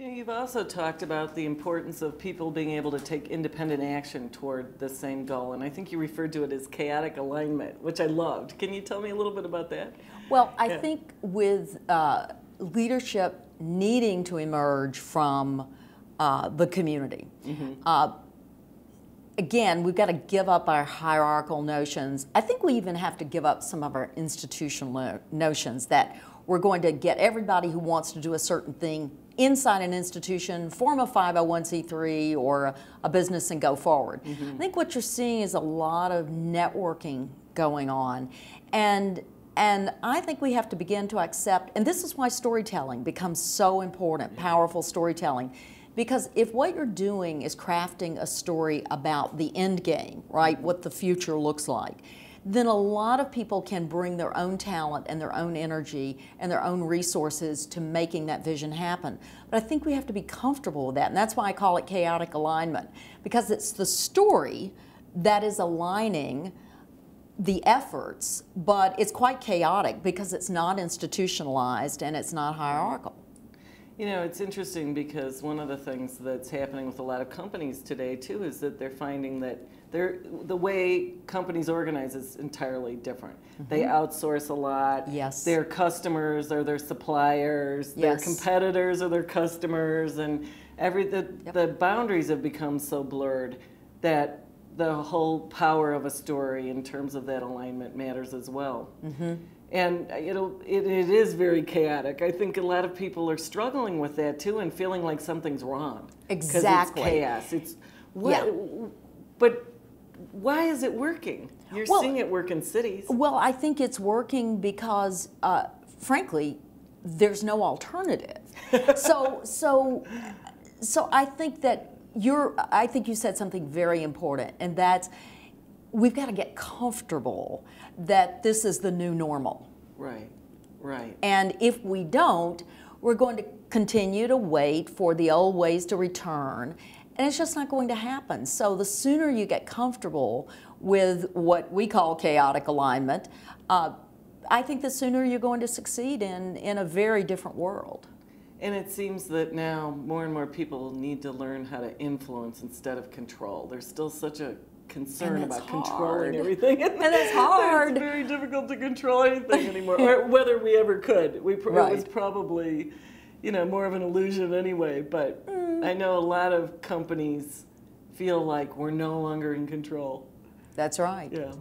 You've also talked about the importance of people being able to take independent action toward the same goal, and I think you referred to it as chaotic alignment, which I loved. Can you tell me a little bit about that? Well, I think with leadership needing to emerge from the community, again, we've got to give up our hierarchical notions. I think we even have to give up some of our institutional notions that we're going to get everybody who wants to do a certain thing inside an institution, form a 501c3 or a business and go forward. I think what you're seeing is a lot of networking going on. And I think we have to begin to accept, and this is why storytelling becomes so important, powerful storytelling. Because if what you're doing is crafting a story about the end game, right, what the future looks like, then a lot of people can bring their own talent and their own energy and their own resources to making that vision happen. But I think we have to be comfortable with that, and that's why I call it chaotic alignment, because it's the story that is aligning the efforts, but it's quite chaotic because it's not institutionalized and it's not hierarchical. You know, it's interesting because one of the things that's happening with a lot of companies today too is that they're finding that the way companies organize is entirely different. They outsource a lot. Yes. Their customers are their suppliers. Their competitors are their customers, and the boundaries have become so blurred that the whole power of a story in terms of that alignment matters as well. And it is very chaotic. I think a lot of people are struggling with that too and feeling like something's wrong. Exactly. Because it's chaos. But why is it working? You're seeing it work in cities. Well, I think it's working because, frankly, there's no alternative. So I think that I think you said something very important, and that's we've got to get comfortable that this is the new normal. Right, right. And if we don't, we're going to continue to wait for the old ways to return, and it's just not going to happen. So the sooner you get comfortable with what we call chaotic alignment, I think the sooner you're going to succeed in a very different world. And it seems that now more and more people need to learn how to influence instead of control. There's still such a concern about controlling everything. And that's hard. It's very difficult to control anything anymore, or whether we ever could. It was probably, more of an illusion anyway, but I know a lot of companies feel like we're no longer in control. That's right. Yeah.